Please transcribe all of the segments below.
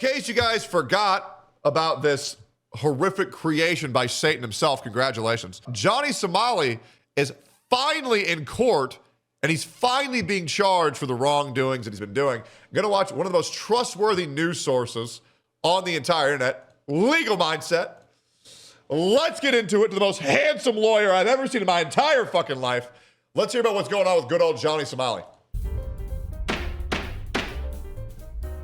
In case you guys forgot about this horrific creation by Satan himself, congratulations. Johnny Somali is finally in court, and he's finally being charged for the wrongdoings that he's been doing. I'm going to watch one of the most trustworthy news sources on the entire internet, Legal Mindset. Let's get into it. To the most handsome lawyer I've ever seen in my entire fucking life. Let's hear about what's going on with good old Johnny Somali.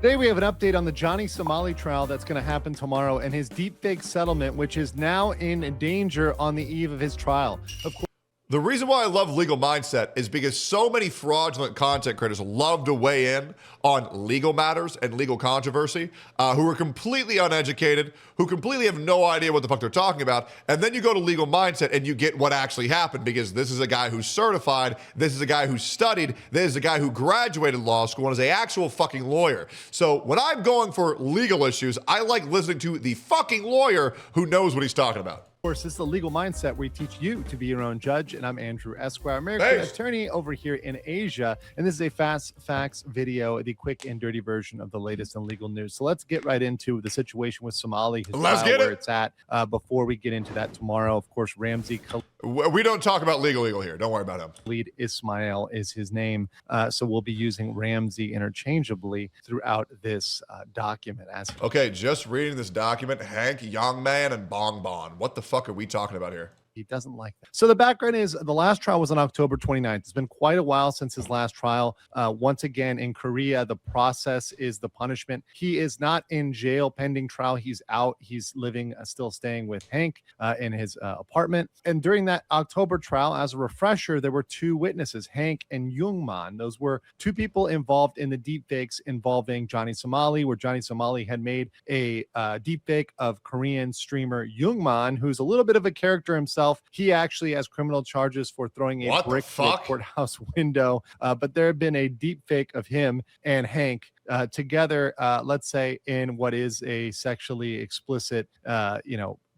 Today we have an update on the Johnny Somali trial that's going to happen tomorrow and his deepfake settlement, which is now in danger on the eve of his trial. Of course, the reason why I love Legal Mindset is because so many fraudulent content creators love to weigh in on legal matters and legal controversy, who are completely uneducated, who completely have no idea what the fuck they're talking about. And then you go to Legal Mindset and you get what actually happened, because this is a guy who's certified, this is a guy who studied, this is a guy who graduated law school and is an actual fucking lawyer. So when I'm going for legal issues, I like listening to the fucking lawyer who knows what he's talking about. Of course, this is the Legal Mindset where we teach you to be your own judge, and I'm Andrew Esquire, American attorney over here in Asia, and this is a fast facts video, the quick and dirty version of the latest in legal news. So let's get right into the situation with Somali, his trial, where it's at. Before we get into that tomorrow, of course, Ramzi we don't talk about legal here. Don't worry about him. Khalid Ismail is his name, so we'll be using Ramzi interchangeably throughout this document. Okay, just reading this document, Hank, Young Man, and Bong Bong. What the fuck are we talking about here? He doesn't like that. So the background is the last trial was on October 29th. It's been quite a while since his last trial. Once again, in Korea, the process is the punishment. He is not in jail pending trial. He's out. He's living, still staying with Hank in his apartment. And during that October trial, as a refresher, there were two witnesses, Hank and Youngman. Those were two people involved in the deepfakes involving Johnny Somali, where Johnny Somali had made a deepfake of Korean streamer Youngman, who's a little bit of a character himself. He actually has criminal charges for throwing a brick through a courthouse window. But there had been a deep fake of him and Hank together, let's say, in what is a sexually explicit,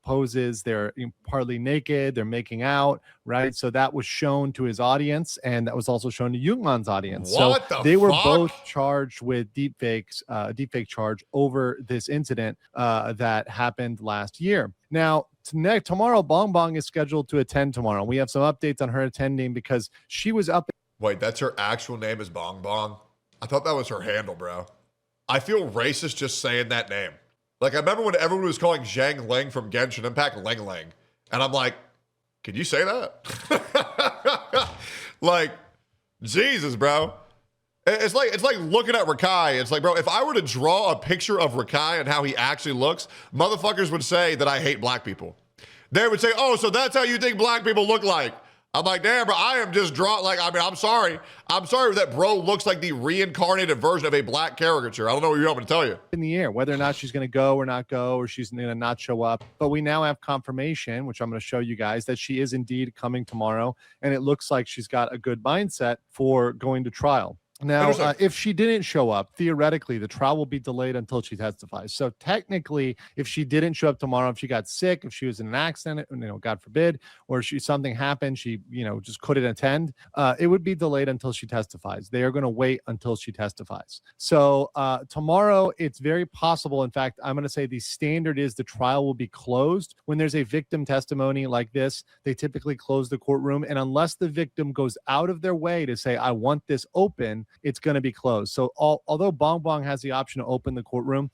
poses. They're partly naked, they're making out, right? So that was shown to his audience, and that was also shown to Youngman's audience. They were both charged with deepfake charge over this incident that happened last year. Now, tomorrow, Bong Bong is scheduled to attend tomorrow. We have some updates on her attending because she was up. Wait, that's her actual name is Bong Bong? I thought that was her handle, bro. I feel racist just saying that name. Like, I remember when everyone was calling Zhang Ling from Genshin Impact Ling Ling. And I'm like, can you say that? Like, Jesus, bro. It's like looking at Rakai. It's like, bro, if I were to draw a picture of Rakai and how he actually looks, motherfuckers would say that I hate black people. They would say, oh, so that's how you think black people look like. I'm like, damn, bro, I am just drawing, like, I mean, I'm sorry. I'm sorry that bro looks like the reincarnated version of a black caricature. I don't know what you want me to tell you. In the air, whether or not she's going to go or not go, or she's going to not show up. But we now have confirmation, which I'm going to show you guys, that she is indeed coming tomorrow. And it looks like she's got a good mindset for going to trial. Now, if she didn't show up, theoretically, the trial will be delayed until she testifies. So technically, if she didn't show up tomorrow, if she got sick, if she was in an accident, God forbid, or something happened, she, just couldn't attend, it would be delayed until she testifies. They are going to wait until she testifies. So tomorrow, it's very possible. In fact, I'm going to say the standard is the trial will be closed. When there's a victim testimony like this, they typically close the courtroom. And unless the victim goes out of their way to say, I want this open, it's going to be closed. So although Bong Bong has the option to open the courtroom,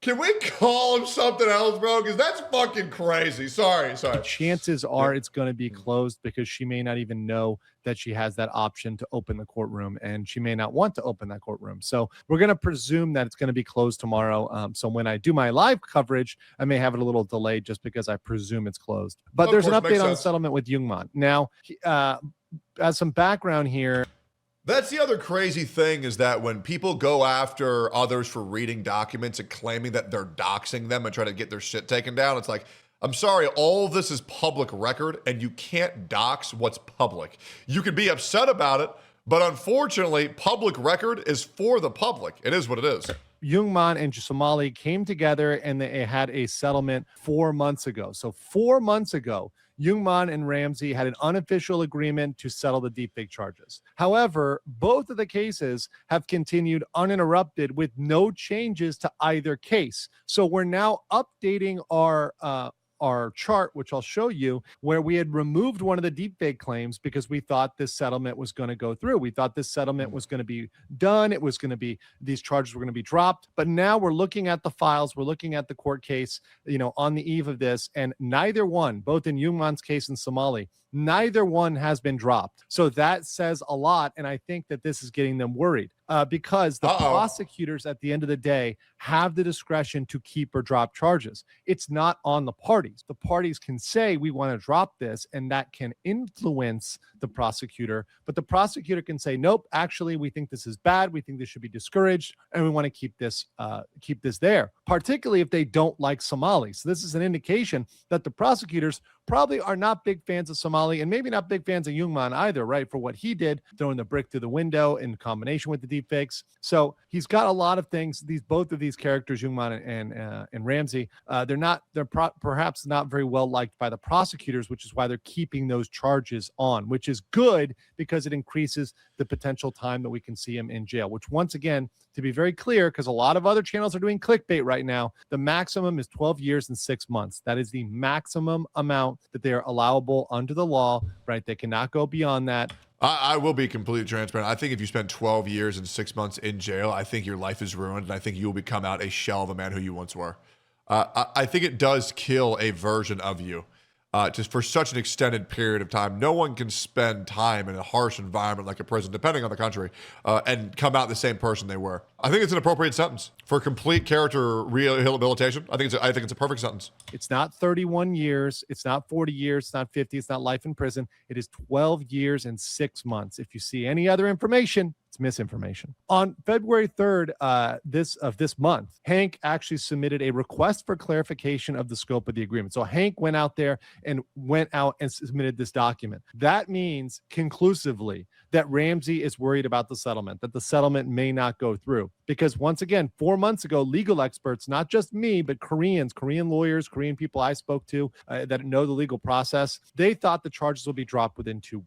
can we call him something else, bro? Because that's fucking crazy. Sorry. Chances are it's going to be closed because she may not even know that she has that option to open the courtroom, and she may not want to open that courtroom. So we're going to presume that it's going to be closed tomorrow. So when I do my live coverage, I may have it a little delayed just because I presume it's closed. But there's an update on the settlement with Youngman. Now, as some background here. That's the other crazy thing, is that when people go after others for reading documents and claiming that they're doxing them and trying to get their shit taken down, it's like, I'm sorry, all of this is public record and you can't dox what's public. You could be upset about it, but unfortunately, public record is for the public. It is what it is. Youngman and Somali came together and they had a settlement 4 months ago. So 4 months ago, Jungmann and Ramsey had an unofficial agreement to settle the deepfake charges. However, both of the cases have continued uninterrupted with no changes to either case. So we're now updating our chart, which I'll show you, where we had removed one of the deepfake claims because we thought this settlement was going to go through. We thought this settlement was going to be done. It was going to be, these charges were going to be dropped. But now we're looking at the files. We're looking at the court case, on the eve of this. And neither one, both in Jungmann's case and Somali, neither one has been dropped. So that says a lot. And I think that this is getting them worried because the prosecutors at the end of the day have the discretion to keep or drop charges. It's not on the parties. The parties can say, we want to drop this, and that can influence the prosecutor. But the prosecutor can say, nope, actually, we think this is bad. We think this should be discouraged, and we want to keep this there, particularly if they don't like Somali. So this is an indication that the prosecutors probably are not big fans of Somali and maybe not big fans of Jungmann either, right? For what he did, throwing the brick through the window in combination with the deepfakes. So he's got a lot of things. Both of these characters, Jungmann and Ramsey, they're perhaps not very well liked by the prosecutors, which is why they're keeping those charges on, which is good because it increases the potential time that we can see him in jail, which once again, to be very clear, because a lot of other channels are doing clickbait right now, the maximum is 12 years and 6 months. That is the maximum amount that they are allowable under the law, right? They cannot go beyond that. I will be completely transparent. I think if you spend 12 years and 6 months in jail, I think your life is ruined, and I think you will become out a shell of a man who you once were. I think it does kill a version of you. Just for such an extended period of time. No one can spend time in a harsh environment like a prison, depending on the country, and come out the same person they were. I think it's an appropriate sentence for complete character rehabilitation. I think it's a perfect sentence. It's not 31 years. It's not 40 years. It's not 50. It's not life in prison. It is 12 years and 6 months. If you see any other information, it's misinformation. On February 3rd, this month, Hank actually submitted a request for clarification of the scope of the agreement. So Hank went out and submitted this document. That means conclusively that Ramsey is worried about the settlement, that the settlement may not go through. Because once again, 4 months ago, legal experts, not just me, but Korean lawyers, Korean people I spoke to that know the legal process, they thought the charges will be dropped within 2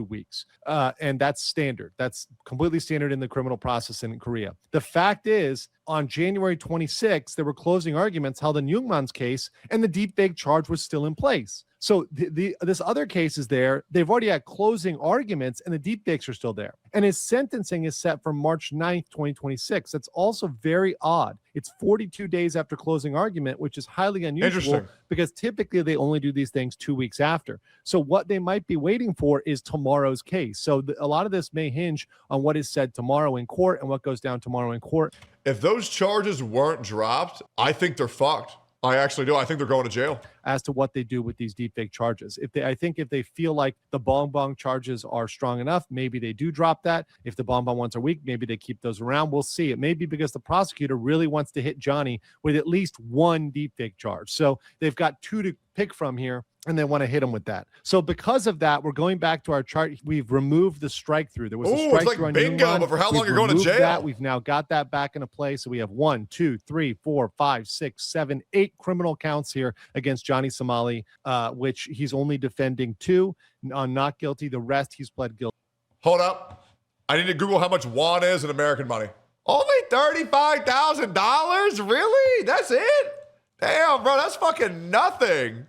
weeks. And that's standard. That's completely standard in the criminal process in Korea. The fact is, on January 26th, there were closing arguments held in Jungmann's case, and the deepfake charge was still in place. So this other case is there. They've already had closing arguments, and the deepfakes are still there. And his sentencing is set for March 9th, 2026. That's also very odd. It's 42 days after closing argument, which is highly unusual because typically they only do these things 2 weeks after. So what they might be waiting for is tomorrow's case. So a lot of this may hinge on what is said tomorrow in court and what goes down tomorrow in court. If those charges weren't dropped, I think they're fucked. I actually do. I think they're going to jail. As to what they do with these deepfake charges. I think if they feel like the Bong Bong charges are strong enough, maybe they do drop that. If the Bong Bong ones are weak, maybe they keep those around. We'll see. It may be because the prosecutor really wants to hit Johnny with at least one deepfake charge. So they've got 2 to pick from here, and they want to hit him with that. So because of that, we're going back to our chart. We've removed the strike through. There was a strike through on bingo, but for how long you're going to jail? We've now got that back into play. So we have 1, 2, 3, 4, 5, 6, 7, 8 criminal counts here against Johnny Somali, which he's only defending 2 on not guilty. The rest he's pled guilty. Hold up. I need to Google how much won is in American money. Only $35,000? Really? That's it? Damn, bro, that's fucking nothing.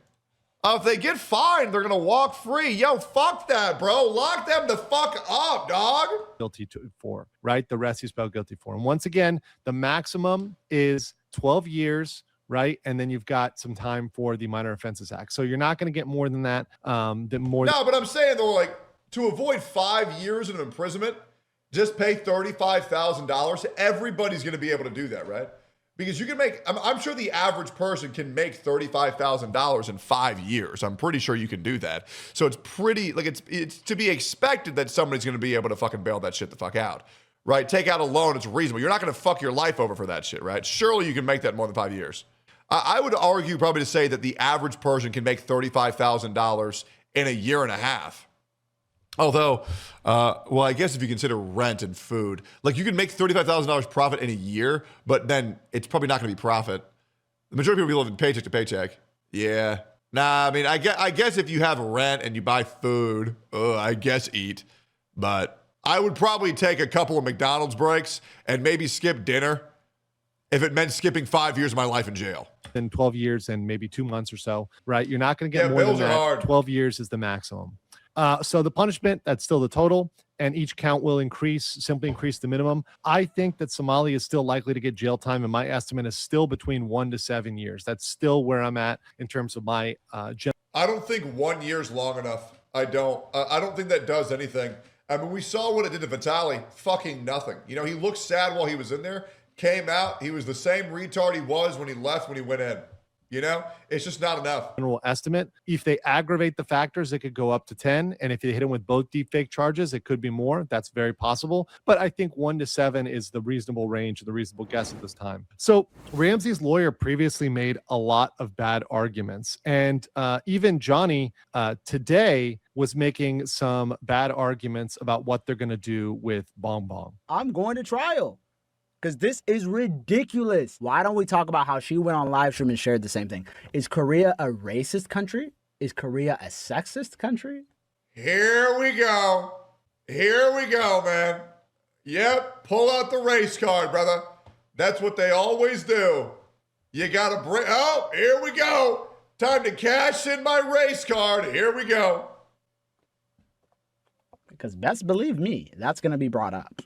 If they get fined, they're going to walk free. Yo, fuck that, bro. Lock them the fuck up, dog. Guilty for, right? The rest he's pled guilty for. And once again, the maximum is 12 years, right? And then you've got some time for the Minor Offenses Act. So you're not going to get more than that. No, but I'm saying, though, like, to avoid 5 years of imprisonment, just pay $35,000. Everybody's going to be able to do that, right? Because you can make, I'm sure the average person can make $35,000 in 5 years. I'm pretty sure you can do that. So it's pretty, like, it's to be expected that somebody's going to be able to fucking bail that shit the fuck out, right? Take out a loan, it's reasonable. You're not going to fuck your life over for that shit, right? Surely you can make that in more than 5 years. I would argue probably to say that the average person can make $35,000 in a year and a half. Although, well, I guess if you consider rent and food, like you can make $35,000 profit in a year, but then it's probably not going to be profit. The majority of people live in paycheck to paycheck. Yeah, Nah, I mean, I guess if you have rent and you buy food, I guess eat. But I would probably take a couple of McDonald's breaks and maybe skip dinner if it meant skipping 5 years of my life in jail. Than 12 years and maybe 2 months or so, right? You're not going to get Yeah, more than bills are that. hard. 12 years is the maximum. So the punishment, that's still the total, and each count will simply increase the minimum. I think that Somali is still likely to get jail time, and my estimate is still between 1 to 7 years. That's still where I'm at in terms of my I don't think 1 year's long enough. I don't. I don't think that does anything. I mean, we saw what it did to Vitali. Fucking nothing. You know, he looked sad while he was in there. Came out. He was the same retard he was when he left, when he went in. You know, it's just not enough. general estimate. If they aggravate the factors, it could go up to 10. And if they hit them with both deepfake charges, it could be more. That's very possible. But I think 1 to 7 is the reasonable range, the reasonable guess at this time. So Ramsey's lawyer previously made a lot of bad arguments. And even Johnny today was making some bad arguments about what they're going to do with Bong Bong. I'm going to trial. Because this is ridiculous. Why don't we talk about how she went on live stream and shared the same thing? Is Korea a racist country? Is Korea a sexist country? Here we go. Here we go, man. Yep, pull out the race card, brother. That's what they always do. You got to bring... Oh, here we go. Time to cash in my race card. Here we go. Because best believe me, that's going to be brought up.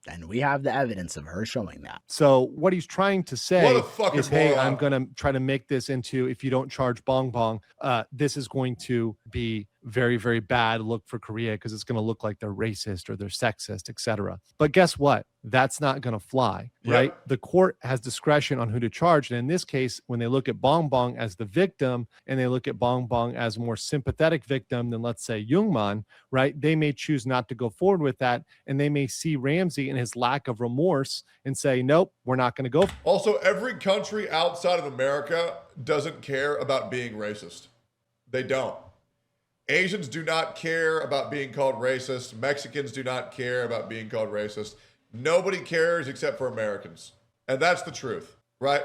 And we have the evidence of her showing that. So what he's trying to say is, hey, moron. I'm going to try to make this into, if you don't charge Bong Bong, this is going to be very, very bad look for Korea because it's going to look like they're racist or they're sexist, etc. But guess what? That's not going to fly, right? Yep. The court has discretion on who to charge. And in this case, when they look at Bong Bong as the victim and they look at Bong Bong as a more sympathetic victim than, let's say, Jungman, right? They may choose not to go forward with that. And they may see Ramsey and his lack of remorse and say, nope, we're not going to go. Also, every country outside of America doesn't care about being racist. They don't. Asians do not care about being called racist. Mexicans do not care about being called racist. Nobody cares except for Americans. And that's the truth, right?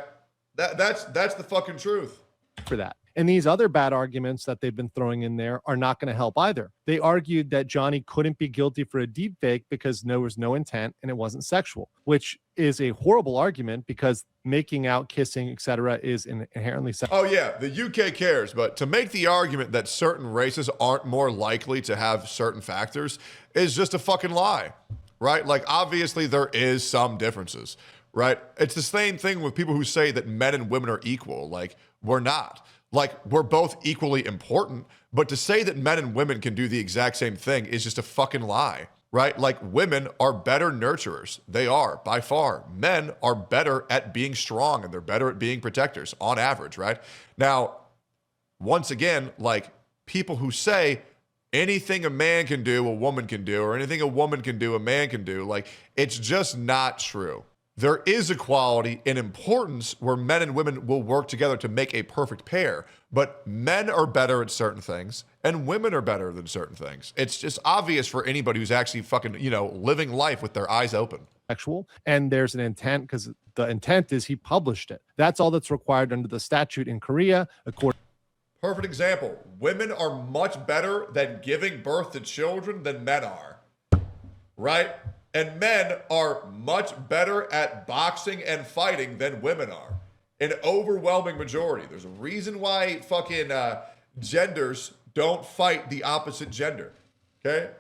That's the fucking truth. For that. And these other bad arguments that they've been throwing in there are not going to help either. They argued that Johnny couldn't be guilty for a deepfake because there was no intent and it wasn't sexual, which is a horrible argument because making out, kissing, etc. is inherently sexual. Oh yeah, the UK cares, but to make the argument that certain races aren't more likely to have certain factors is just a fucking lie, right? Like obviously there is some differences, right? It's the same thing with people who say that men and women are equal. Like we're not. Like, we're both equally important, but to say that men and women can do the exact same thing is just a fucking lie, right? Like, women are better nurturers. They are, by far. Men are better at being strong, and they're better at being protectors, on average, right? Now, once again, like, people who say anything a man can do, a woman can do, or anything a woman can do, a man can do, like, it's just not true. There is equality in importance where men and women will work together to make a perfect pair, but men are better at certain things and women are better than certain things. It's just obvious for anybody who's actually fucking, living life with their eyes open. Sexual, and there's an intent because the intent is he published it. That's all that's required under the statute in Korea. Perfect example. Women are much better than giving birth to children than men are, right? And men are much better at boxing and fighting than women are. An overwhelming majority. There's a reason why fucking genders don't fight the opposite gender. Okay?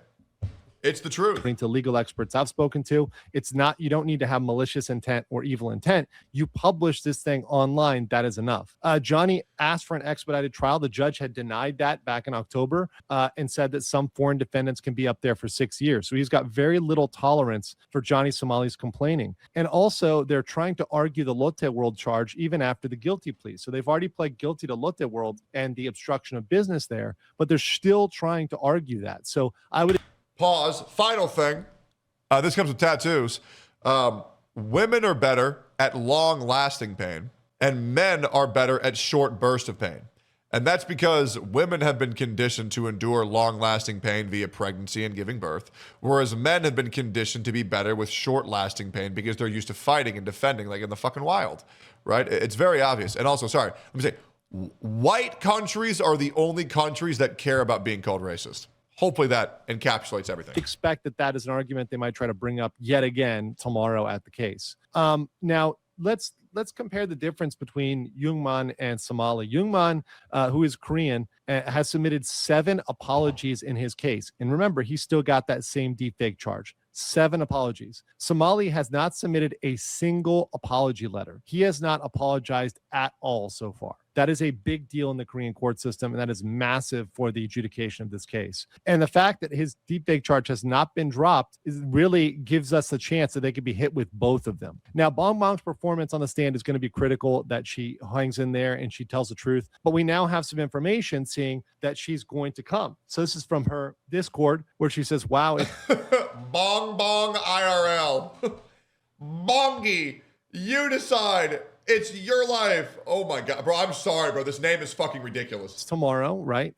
It's the truth. According to legal experts I've spoken to, it's not, you don't need to have malicious intent or evil intent. You publish this thing online, that is enough. Johnny asked for an expedited trial. The judge had denied that back in October and said that some foreign defendants can be up there for 6 years. So he's got very little tolerance for Johnny Somali's complaining. And also, they're trying to argue the Lotte World charge even after the guilty plea. So they've already pled guilty to Lotte World and the obstruction of business there, but they're still trying to argue that. So I would... Pause. Final thing. This comes with tattoos. Women are better at long-lasting pain, and men are better at short bursts of pain. And that's because women have been conditioned to endure long-lasting pain via pregnancy and giving birth, whereas men have been conditioned to be better with short-lasting pain because they're used to fighting and defending like in the fucking wild, right? It's very obvious. And also, sorry, let me say, White countries are the only countries that care about being called racist. Hopefully that encapsulates everything. Expect that is an argument they might try to bring up yet again tomorrow at the case. Now let's compare the difference between Youngman and Somali. Youngman, who is Korean, has submitted 7 apologies in his case. And remember, he still got that same deepfake charge. 7 apologies. Somali has not submitted a single apology letter. He has not apologized at all so far. That is a big deal in the Korean court system, and that is massive for the adjudication of this case. And the fact that his deepfake charge has not been dropped really gives us a chance that they could be hit with both of them. Now, Bong Bong's performance on the stand is going to be critical, that she hangs in there and she tells the truth. But we now have some information saying that she's going to come. So this is from her Discord, where she says, wow, Bong Bong IRL. Bongy, you decide. It's your life. Oh my God, bro. I'm sorry, bro. This name is fucking ridiculous. tomorrow, right?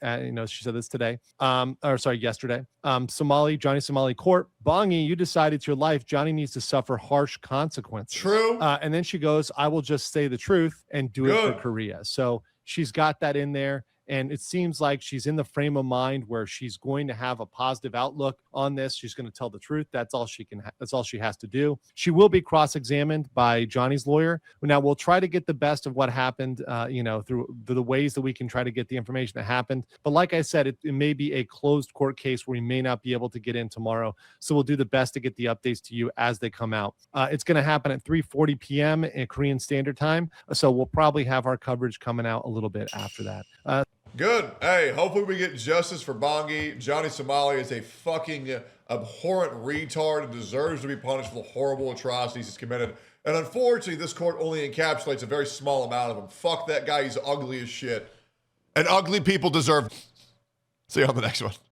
She said this today, yesterday. Johnny Somali court. Bongi, you decide it's your life. Johnny needs to suffer harsh consequences. True. And then she goes, I will just say the truth and do it for Korea. So she's got that in there. And it seems like she's in the frame of mind where she's going to have a positive outlook on this. She's going to tell the truth. That's all she can. That's all she has to do. She will be cross-examined by Johnny's lawyer. Now we'll try to get the best of what happened, through the ways that we can try to get the information that happened. But like I said, it may be a closed court case where we may not be able to get in tomorrow. So we'll do the best to get the updates to you as they come out. It's going to happen at 3:40 p.m. in Korean Standard Time. So we'll probably have our coverage coming out a little bit after that. Good. Hey, hopefully we get justice for Bongi. Johnny Somali is a fucking abhorrent retard and deserves to be punished for the horrible atrocities he's committed. And unfortunately, this court only encapsulates a very small amount of them. Fuck that guy. He's ugly as shit. And ugly people deserve. See you on the next one.